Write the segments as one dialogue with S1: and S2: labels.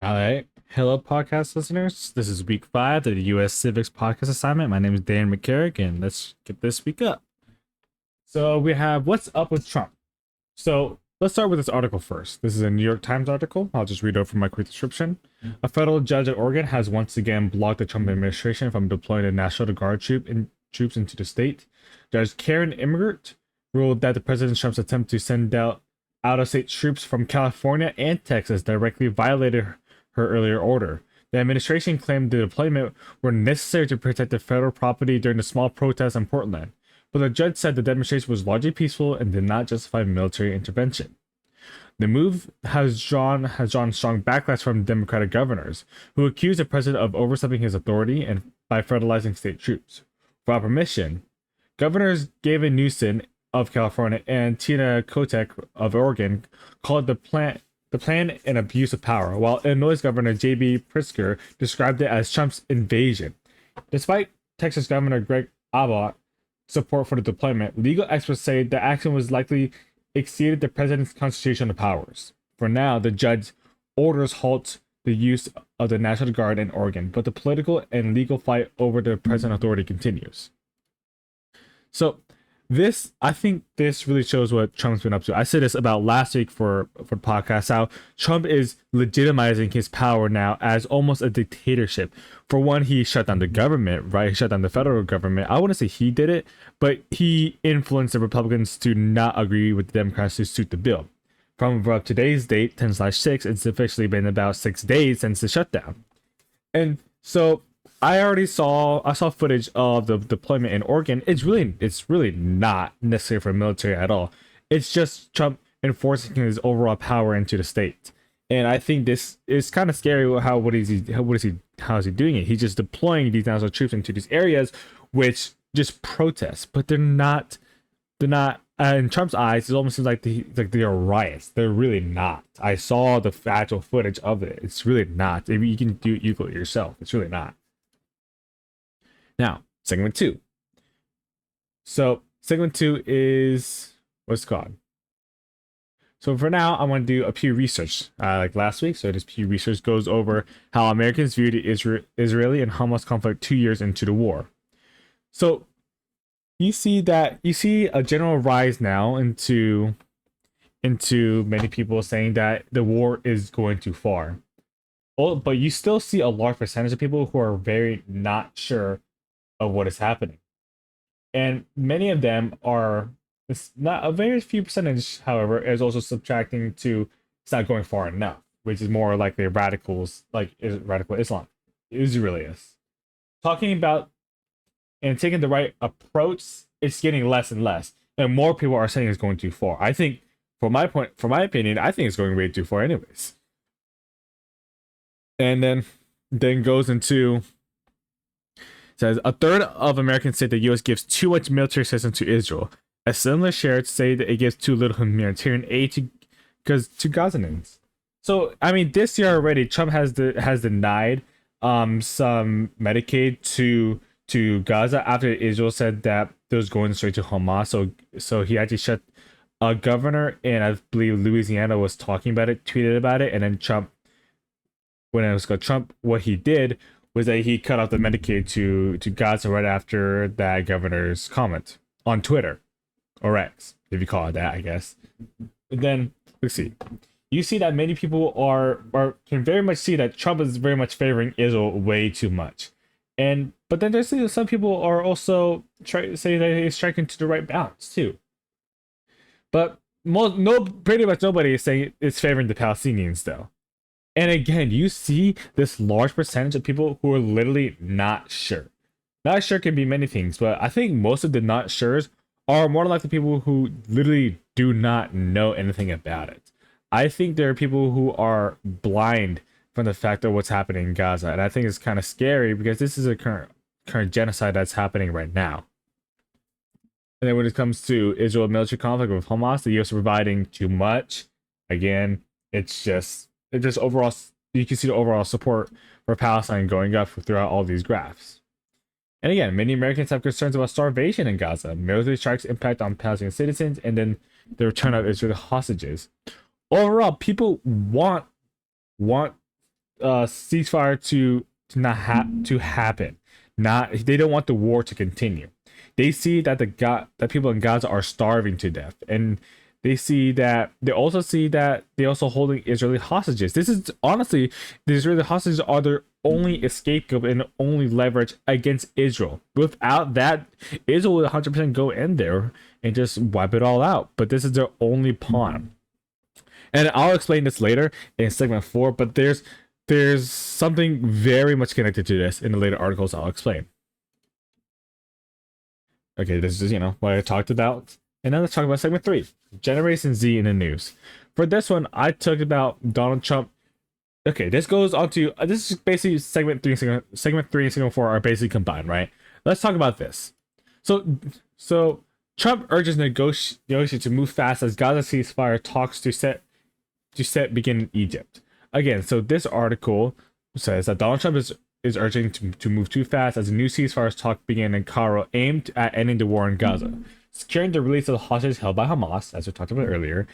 S1: All right. Hello, podcast listeners. This is week 5 of the U.S. Civics podcast assignment. My name is Dan McCarrick, and let's get this week up. So, we have What's Up with Trump. So, let's start with this article first. This is a New York Times article. I'll just read over my quick description. A federal judge at Oregon has once again blocked the Trump administration from deploying the National Guard troops into the state. Judge Karen Immert ruled that the President Trump's attempt to send out of state troops from California and Texas directly violated her earlier order. The administration claimed the deployment were necessary to protect the federal property during the small protests in Portland, but the judge said the demonstration was largely peaceful and did not justify military intervention. The move has drawn strong backlash from Democratic governors, who accuse the president of overstepping his authority and by federalizing state troops. Without permission, Governors Gavin Newsom of California and Tina Kotek of Oregon called the plan an abuse of power, while Illinois Governor J.B. Pritzker described it as Trump's invasion. Despite Texas Governor Greg Abbott support for the deployment, legal experts say the action was likely exceeded the president's constitutional powers. For now, the judge orders halt the use of the National Guard in Oregon, but the political and legal fight over the present authority continues. So, I think this really shows what Trump's been up to. I said this about last week for the podcast, how Trump is legitimizing his power now as almost a dictatorship. For one, he shut down the government, right? He shut down the federal government. I wouldn't say he did it, but he influenced the Republicans to not agree with the Democrats to suit the bill. From today's date, 10/6, it's officially been about 6 days since the shutdown. And so I saw footage of the deployment in Oregon. It's really not necessary for military at all. It's just Trump enforcing his overall power into the state. And I think this is kind of scary. How is he doing it? He's just deploying these national troops into these areas, which just protest, but they're not. In Trump's eyes, it almost seems like they are riots. They're really not. I saw the actual footage of it. It's really not. Maybe you can you go yourself. It's really not. Now, segment 2. So, segment 2 is what's it called? So, for now, I want to do a Pew Research like last week. So, this Pew Research goes over how Americans view the Israeli and Hamas conflict 2 years into the war. So, you see a general rise now into many people saying that the war is going too far. Oh, but you still see a large percentage of people who are very not sure of what is happening, and many of them are. It's not a very few percentage, however, is also subtracting to it's not going far enough, which is more like the radicals, like radical Islam, Israelis, talking about and taking the right approach. It's getting less and less, and more people are saying it's going too far. I think, from my opinion, I think it's going way too far, anyways. And then goes into. Says a third of Americans say the U.S. gives too much military assistance to Israel. A similar share say that it gives too little humanitarian aid to Gazans. So I mean, this year already, Trump has denied some Medicaid to Gaza after Israel said that it was going straight to Hamas. So he actually shut a governor in, I believe, Louisiana was talking about it, tweeted about it, and then Trump, when it was called Trump, what he did was that he cut off the Medicaid to Gaza right after that governor's comment on Twitter, or X, if you call it that, I guess. But then, let's see. You see that many people can very much see that Trump is very much favoring Israel way too much. But then there's some people are also saying that he's striking to the right balance too. But pretty much nobody is saying it's favoring the Palestinians though. And again, you see this large percentage of people who are literally not sure. Not sure can be many things, but I think most of the not sures are more like the people who literally do not know anything about it. I think there are people who are blind from the fact of what's happening in Gaza, and I think it's kind of scary because this is a current genocide that's happening right now. And then when it comes to Israel military conflict with Hamas, the U.S. is providing too much. Again, it's just overall, you can see the overall support for Palestine going up throughout all these graphs. And again, many Americans have concerns about starvation in Gaza, military strikes' impact on Palestinian citizens, and then the return of Israeli hostages. Overall, people want ceasefire to not to happen. Not they don't want the war to continue. They see that that people in Gaza are starving to death, and they also see that they also holding Israeli hostages. This is honestly, the Israeli hostages are their only scapegoat and only leverage against Israel. Without that, Israel would 100% go in there and just wipe it all out. But this is their only pawn. And I'll explain this later in segment 4, but there's something very much connected to this in the later articles I'll explain. Okay, this is, what I talked about. And now let's talk about segment 3, Generation Z in the news. For this one, I talked about Donald Trump. Okay, this goes on to, this is basically segment 3 and segment 4 are basically combined, right? Let's talk about this. So Trump urges negotiators to move fast as Gaza ceasefire talks to set begin in Egypt. Again, so this article says that Donald Trump is urging to move too fast as a new ceasefire talk begin in Cairo aimed at ending the war in Gaza, securing the release of the hostages held by Hamas, as we talked about earlier.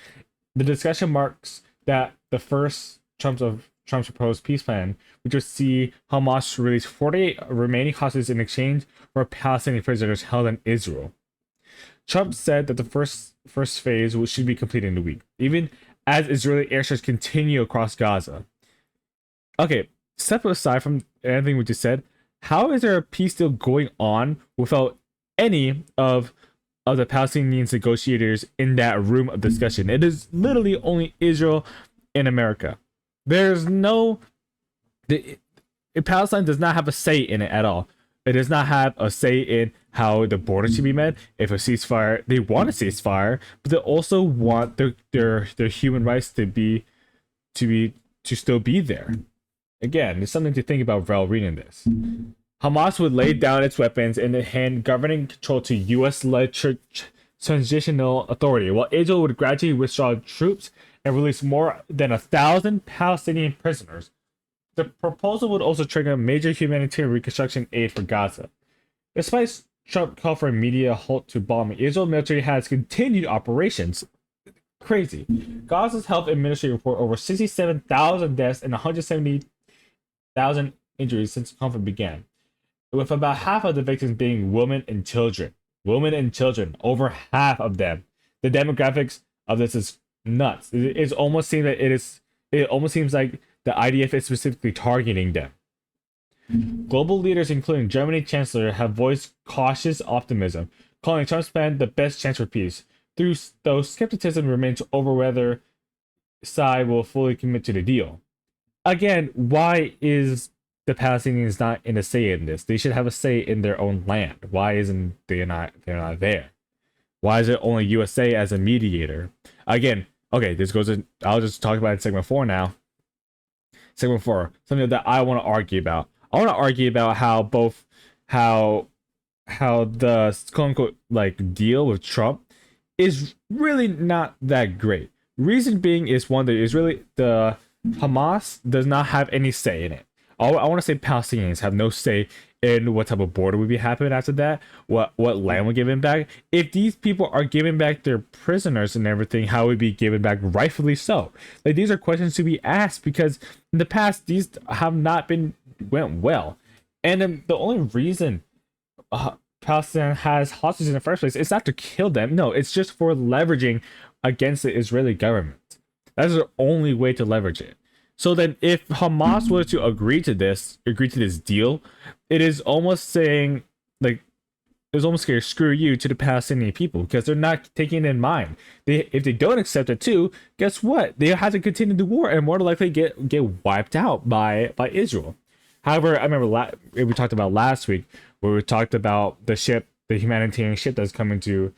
S1: The discussion marks that the first Trump's proposed peace plan, which would see Hamas release 48 remaining hostages in exchange for Palestinian prisoners held in Israel. Trump said that the first phase should be completed in a week, even as Israeli airstrikes continue across Gaza. Okay, step aside from anything we just said, how is there a peace deal going on without any of the Palestinian negotiators in that room of discussion? It is literally only Israel and America. There's no... Palestine does not have a say in it at all. It does not have a say in how the border should be met. If a ceasefire, they want a ceasefire, but they also want their human rights to still be there. Again, there's something to think about while reading this. Hamas would lay down its weapons and hand governing control to U.S.-led transitional authority, while Israel would gradually withdraw troops and release more than 1,000 Palestinian prisoners. The proposal would also trigger major humanitarian reconstruction aid for Gaza. Despite Trump call for immediate halt to bombing, Israel military has continued operations. Crazy. Gaza's health administration report over 67,000 deaths and 170,000 injuries since the conflict began, with about half of the victims being women and children. Women and children, over half of them. The demographics of this is nuts. It almost seems like the IDF is specifically targeting them. Global leaders, including Germany Chancellor, have voiced cautious optimism, calling Trump's plan the best chance for peace, though skepticism remains over whether side will fully commit to the deal. Again, why is the Palestinians not in a say in this? They should have a say in their own land. Why isn't they're not there? Why is it only USA as a mediator? Again, okay, I'll just talk about it in segment 4 now. Segment 4, something that I want to argue about. I want to argue about how the quote unquote deal with Trump is really not that great. Reason being is one, the Hamas does not have any say in it. I want to say Palestinians have no say in what type of border would be happening after that, what land we're giving back. If these people are giving back their prisoners and everything, how would be given back rightfully so? These are questions to be asked, because in the past these have not went well, and the only reason Palestine has hostages in the first place is not to kill them. No, it's just for leveraging against the Israeli government. That's the only way to leverage it. So then if Hamas were to agree to this deal, it is almost saying, it's almost scared, screw you to the Palestinian people, because they're not taking it in mind. If they don't accept it too, guess what? They have to continue the war and more likely get wiped out by Israel. However, I remember we talked about last week, where we talked about the humanitarian ship that's come to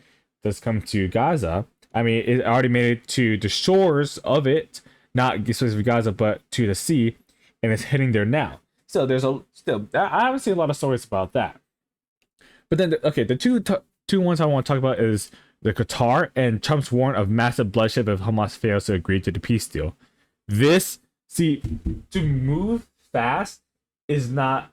S1: Gaza. I mean, it already made it to the shores of it, not specifically Gaza, but to the sea, and it's hitting there now. So I haven't seen a lot of stories about that. But then, the two ones I want to talk about is the Qatar and Trump's warning of massive bloodshed if Hamas fails to agree to the peace deal. To move fast is not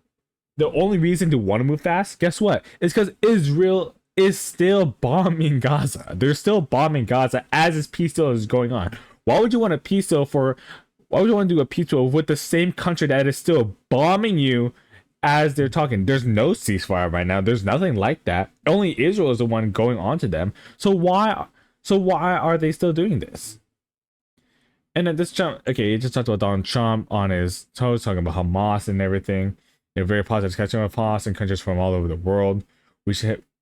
S1: the only reason to want to move fast. Guess what? It's because Israel is still bombing Gaza. They're still bombing Gaza as this peace deal is going on. Why would you want a peace deal for Why would you want to do a peace deal with the same country that is still bombing you as they're talking? There's no ceasefire right now. There's nothing like that. Only Israel is the one going on to them. So why are they still doing this? And then this Trump, okay, he just talked about Donald Trump on his toes, talking about Hamas and everything. Very positive discussion with Hamas and countries from all over the world. We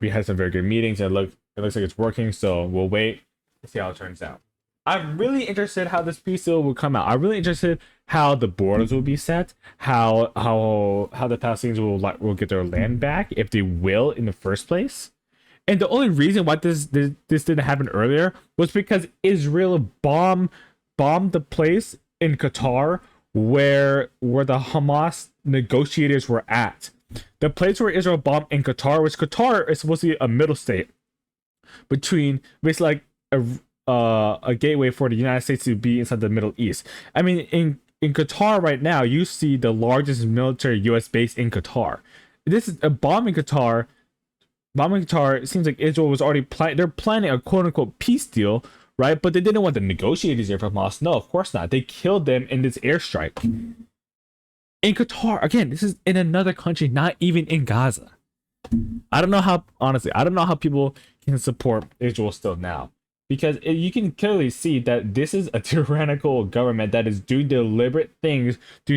S1: had some very good meetings. It looks like it's working. So we'll wait and see how it turns out. I'm really interested how this peace deal will come out. I'm really interested how the borders will be set, how the Palestinians will get their land back, if they will in the first place. And the only reason why this didn't happen earlier was because Israel bombed the place in Qatar where the Hamas negotiators were at. The place where Israel bombed in Qatar, which Qatar is supposed to be a middle state between basically like a gateway for the United States to be inside the Middle East. I mean, in Qatar right now, you see the largest military U.S. base in Qatar. This is a bombing Qatar. Bombing Qatar, it seems like Israel was already they're planning a quote unquote peace deal, right? But they didn't want the negotiators there from Hamas. No, of course not. They killed them in this airstrike. In Qatar, again, this is in another country, not even in Gaza. I don't know how people can support Israel still now. Because you can clearly see that this is a tyrannical government that is doing deliberate things to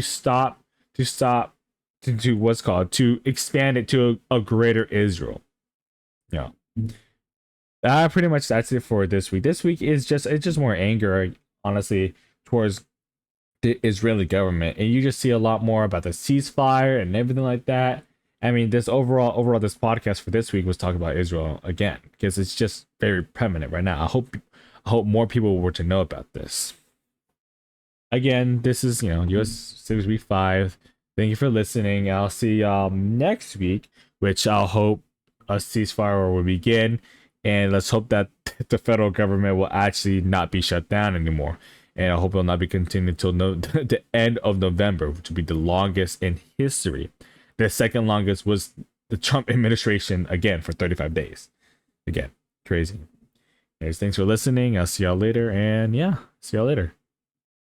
S1: expand it to a greater Israel. Yeah. Pretty much that's it for this week. This week is just more anger, honestly, towards the Israeli government, and you just see a lot more about the ceasefire and everything like that. I mean, this overall this podcast for this week was talking about Israel again because it's just very prominent right now. I hope more people were to know about this. Again, this is US Civics Week 5. Thank you for listening. I'll see y'all next week, which I'll hope a ceasefire will begin, and let's hope that the federal government will actually not be shut down anymore. And I hope it will not be continued until the end of November, which will be the longest in history. The second longest was the Trump administration, again, for 35 days. Again, crazy. Anyways, thanks for listening. I'll see y'all later. And yeah, see y'all later.